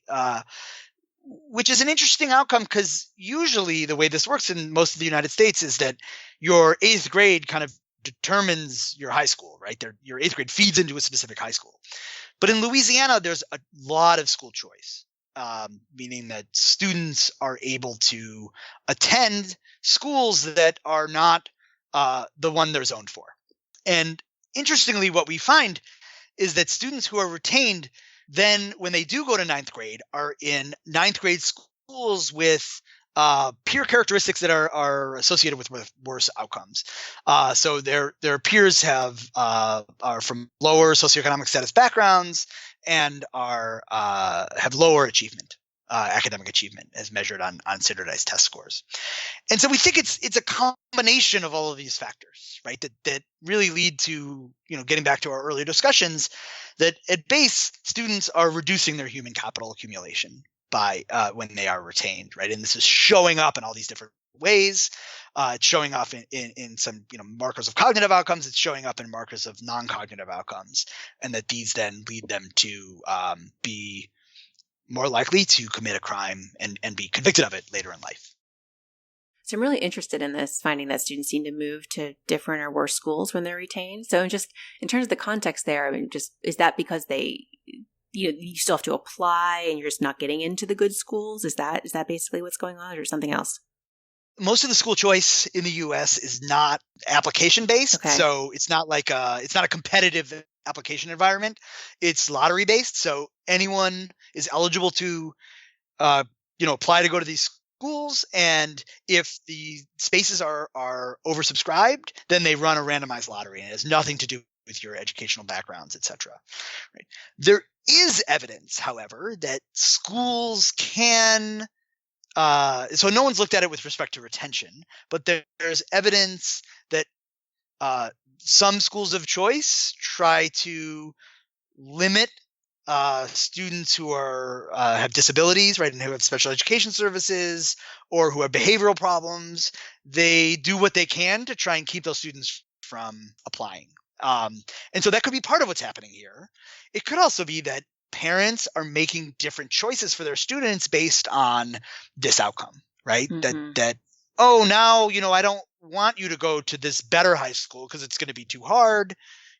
which is an interesting outcome because usually the way this works in most of the United States is that your 8th grade kind of determines your high school, right? Your 8th grade feeds into a specific high school. But in Louisiana, there's a lot of school choice, meaning that students are able to attend schools that are not the one they're zoned for. And interestingly, what we find is that students who are retained then, when they do go to 9th grade, are in 9th grade schools with peer characteristics that are associated with worse outcomes. So their peers are from lower socioeconomic status backgrounds and have lower achievement, academic achievement, as measured on standardized test scores. And so we think it's a combination of all of these factors, right? That really lead to, getting back to our earlier discussions, that at base students are reducing their human capital accumulation by when they are retained, right? And this is showing up in all these different ways. It's showing up in some markers of cognitive outcomes. It's showing up in markers of non-cognitive outcomes, and that these then lead them to be more likely to commit a crime and be convicted of it later in life. So I'm really interested in this, finding that students seem to move to different or worse schools when they're retained. So just in terms of the context there, is that because you still have to apply and you're just not getting into the good schools? Is that basically what's going on, or something else? Most of the school choice in the U.S. is not application based. Okay. So it's not like it's not a competitive application environment. It's lottery based. So anyone is eligible to apply to go to these schools, and if the spaces are oversubscribed, then they run a randomized lottery, and it has nothing to do with your educational backgrounds, etc. Right? There is evidence, however, that schools can so no one's looked at it with respect to retention, but there's evidence that some schools of choice try to limit students who have disabilities, right, and who have special education services or who have behavioral problems. They do what they can to try and keep those students from applying. And so that could be part of what's happening here. It could also be that parents are making different choices for their students based on this outcome, right? Mm-hmm. That now, I don't want you to go to this better high school because it's going to be too hard.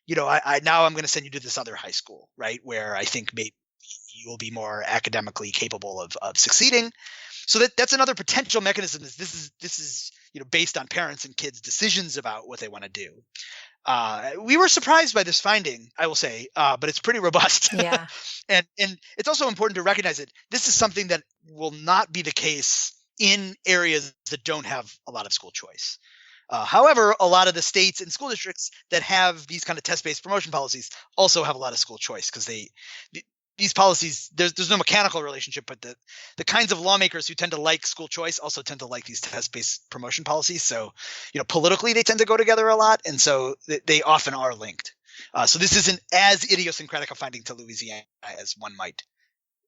Now I'm going to send you to this other high school, right, where I think maybe you will be more academically capable of succeeding. So that's another potential mechanism. This is based on parents and kids' decisions about what they want to do. We were surprised by this finding, I will say, but it's pretty robust. Yeah. And it's also important to recognize that this is something that will not be the case in areas that don't have a lot of school choice. However, a lot of the states and school districts that have these kind of test-based promotion policies also have a lot of school choice because these policies, there's no mechanical relationship, but the kinds of lawmakers who tend to like school choice also tend to like these test-based promotion policies. So, politically they tend to go together a lot, and so they often are linked. So this isn't as idiosyncratic a finding to Louisiana as one might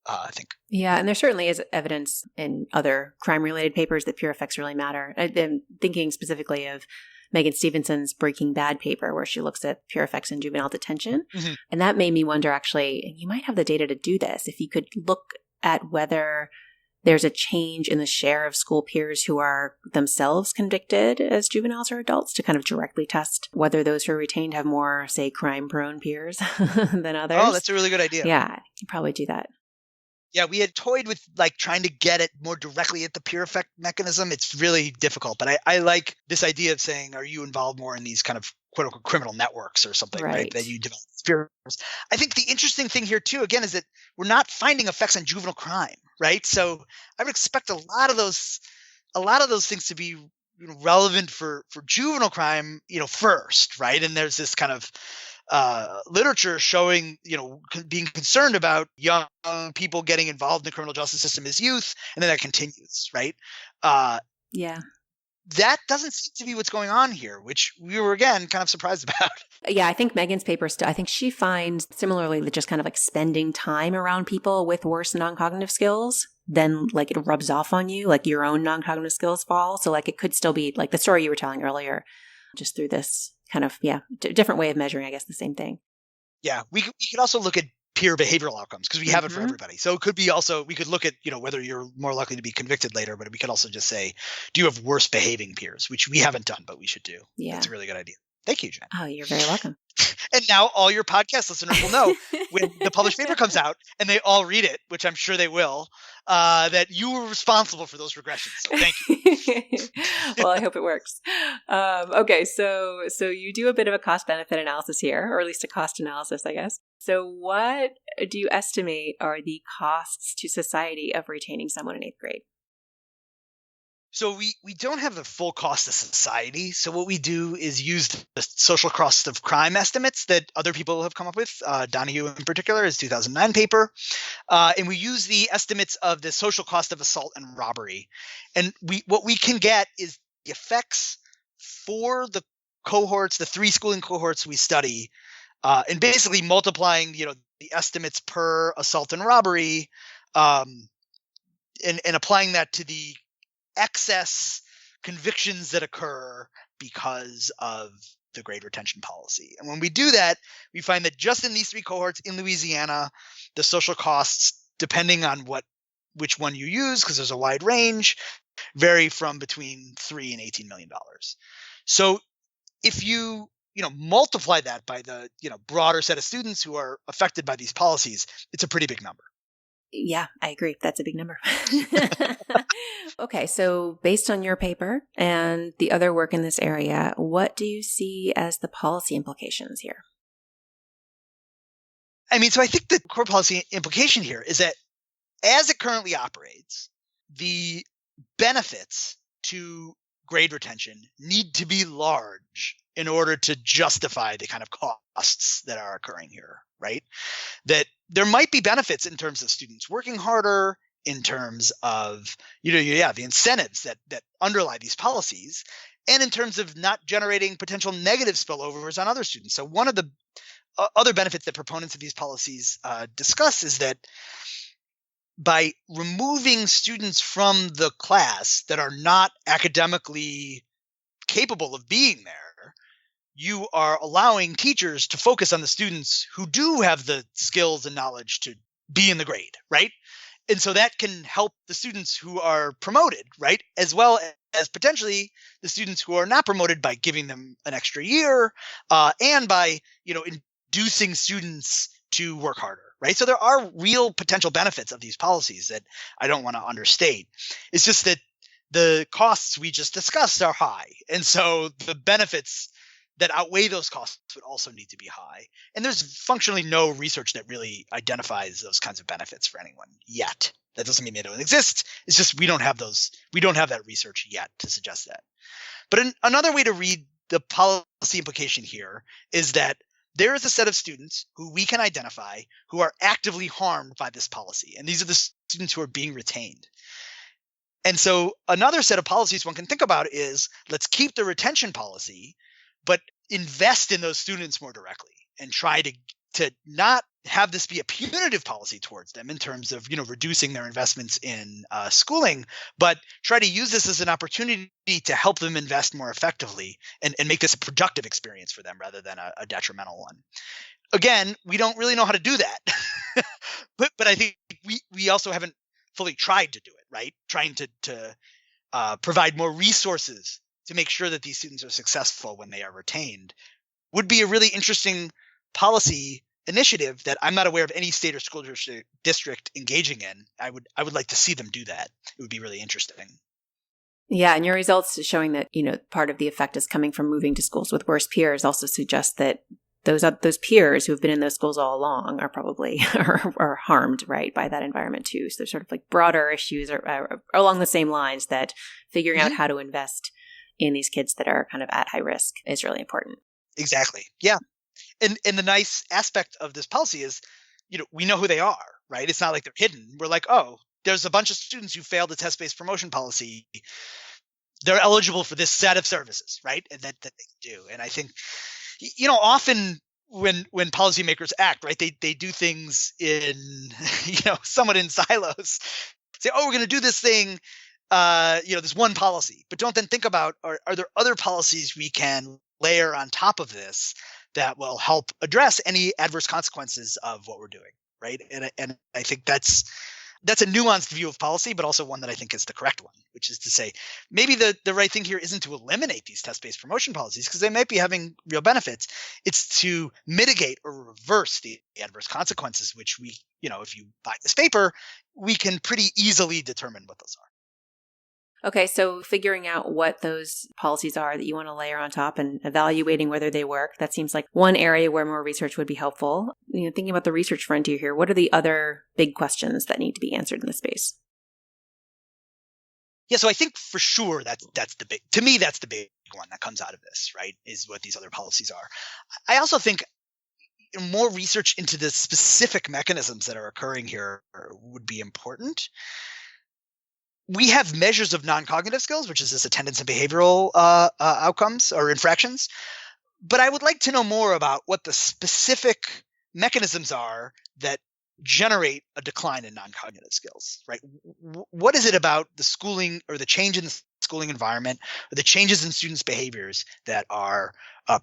I think. Yeah, and there certainly is evidence in other crime-related papers that peer effects really matter. I'm thinking specifically of Megan Stevenson's Breaking Bad paper, where she looks at peer effects in juvenile detention. Mm-hmm. And that made me wonder, actually, and you might have the data to do this, if you could look at whether there's a change in the share of school peers who are themselves convicted as juveniles or adults to kind of directly test whether those who are retained have more, say, crime-prone peers than others. Oh, that's a really good idea. Yeah, you could probably do that. Yeah, we had toyed with trying to get it more directly at the peer effect mechanism. It's really difficult, but I like this idea of saying, are you involved more in these kind of quote unquote criminal networks or something, right? That you develop peers. I think the interesting thing here too, again, is that we're not finding effects on juvenile crime, right? So I would expect a lot of those things to be relevant for juvenile crime, first, right? And there's this kind of literature showing, being concerned about young people getting involved in the criminal justice system as youth, and then that continues, right? Yeah. That doesn't seem to be what's going on here, which we were, again, kind of surprised about. Yeah, I think Megan's paper, I think she finds similarly that just kind of like spending time around people with worse non-cognitive skills, then it rubs off on you, your own non-cognitive skills fall. So it could still be like the story you were telling earlier, just through this kind of, different way of measuring, I guess, the same thing. Yeah, we could also look at peer behavioral outcomes because we have it for everybody. So it could be also, we could look at, whether you're more likely to be convicted later, but we could also just say, do you have worse behaving peers, which we haven't done, but we should do. Yeah. That's a really good idea. Thank you, Jen. Oh, you're very welcome. And now all your podcast listeners will know when the published paper comes out and they all read it, which I'm sure they will, that you were responsible for those regressions. So thank you. Well, I hope it works. Okay, so you do a bit of a cost-benefit analysis here, or at least a cost analysis, I guess. So what do you estimate are the costs to society of retaining someone in 8th grade? So we don't have the full cost of society. So what we do is use the social cost of crime estimates that other people have come up with. Donahue in particular, his 2009 paper. And we use the estimates of the social cost of assault and robbery. And what we can get is the effects for the cohorts, the 3 schooling cohorts we study, and basically multiplying, the estimates per assault and robbery, and applying that to the excess convictions that occur because of the grade retention policy. And when we do that, we find that just in these 3 cohorts in Louisiana, the social costs, depending on which one you use, because there's a wide range, vary from between $3 and $18 million. So if you multiply that by the broader set of students who are affected by these policies, it's a pretty big number. Yeah, I agree. That's a big number. Okay, so based on your paper and the other work in this area, what do you see as the policy implications here? So I think the core policy implication here is that as it currently operates, the benefits to grade retention need to be large in order to justify the kind of costs that are occurring here, right? That there might be benefits in terms of students working harder, in terms of, the incentives that underlie these policies, and in terms of not generating potential negative spillovers on other students. So one of the other benefits that proponents of these policies discuss is that by removing students from the class that are not academically capable of being there, you are allowing teachers to focus on the students who do have the skills and knowledge to be in the grade, right? And so that can help the students who are promoted, right? As well as potentially the students who are not promoted by giving them an extra year, and by, inducing students to work harder, right? So there are real potential benefits of these policies that I don't want to understate. It's just that the costs we just discussed are high. And so the benefits that outweigh those costs would also need to be high. And there's functionally no research that really identifies those kinds of benefits for anyone yet. That doesn't mean they don't exist. It's just we don't have that research yet to suggest that. But another way to read the policy implication here is that there is a set of students who we can identify who are actively harmed by this policy. And these are the students who are being retained. And so another set of policies one can think about is, let's keep the retention policy, but invest in those students more directly and try to not have this be a punitive policy towards them in terms of, reducing their investments in schooling, but try to use this as an opportunity to help them invest more effectively and make this a productive experience for them rather than a detrimental one. Again, we don't really know how to do that, but I think we also haven't fully tried to do it, right? Trying to provide more resources to make sure that these students are successful when they are retained would be a really interesting policy initiative that I'm not aware of any state or school district engaging in. I would like to see them do that. It would be really interesting. Yeah, and your results showing that, part of the effect is coming from moving to schools with worse peers also suggests that those peers who have been in those schools all along are probably are harmed, right, by that environment too. So there's sort of like broader issues are along the same lines that figuring out how to invest in these kids that are kind of at high risk is really important. Exactly. Yeah. And the nice aspect of this policy is, we know who they are, right? It's not like they're hidden. We're like, oh, there's a bunch of students who failed the test-based promotion policy. They're eligible for this set of services, right? And that they do. And I think, often when policymakers act, right, they do things in, somewhat in silos. Say, oh, we're going to do this thing, this one policy, but don't then think about, are there other policies we can layer on top of this that will help address any adverse consequences of what we're doing, right? And I think that's a nuanced view of policy, but also one that I think is the correct one, which is to say maybe the right thing here isn't to eliminate these test-based promotion policies because they might be having real benefits. It's to mitigate or reverse the adverse consequences, which we, if you buy this paper, we can pretty easily determine what those are. Okay, so figuring out what those policies are that you want to layer on top and evaluating whether they work, that seems like one area where more research would be helpful. Thinking about the research frontier here, what are the other big questions that need to be answered in this space? Yeah, so I think for sure that's the big one that comes out of this, right, is what these other policies are. I also think more research into the specific mechanisms that are occurring here would be important. We have measures of non-cognitive skills, which is this attendance and behavioral outcomes or infractions. But I would like to know more about what the specific mechanisms are that generate a decline in non-cognitive skills, right? What is it about the schooling or the change in the schooling environment or the changes in students' behaviors that are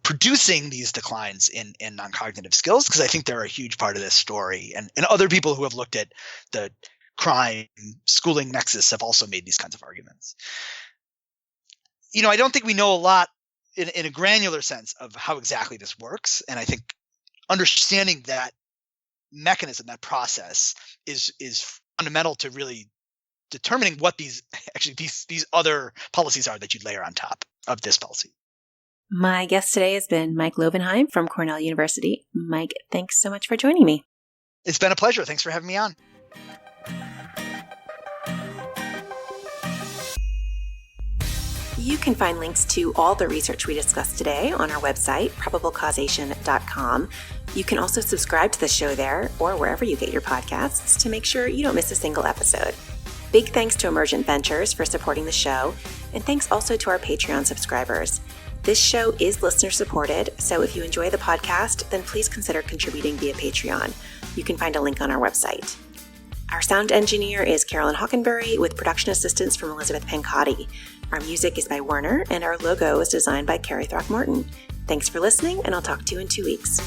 producing these declines in non-cognitive skills? Because I think they're a huge part of this story. And other people who have looked at the crime schooling nexus have also made these kinds of arguments. I don't think we know a lot in a granular sense of how exactly this works. And I think understanding that mechanism, that process is fundamental to really determining what these other policies are that you'd layer on top of this policy. My guest today has been Mike Lovenheim from Cornell University. Mike, thanks so much for joining me. It's been a pleasure. Thanks for having me on. You can find links to all the research we discussed today on our website, probablecausation.com. You can also subscribe to the show there or wherever you get your podcasts to make sure you don't miss a single episode. Big thanks to Emergent Ventures for supporting the show, and thanks also to our Patreon subscribers. This show is listener supported, so if you enjoy the podcast, then please consider contributing via Patreon. You can find a link on our website. Our sound engineer is Carolyn Hockenberry with production assistance from Elizabeth Pancotti. Our music is by Werner, and our logo is designed by Carrie Throckmorton. Thanks for listening, and I'll talk to you in 2 weeks.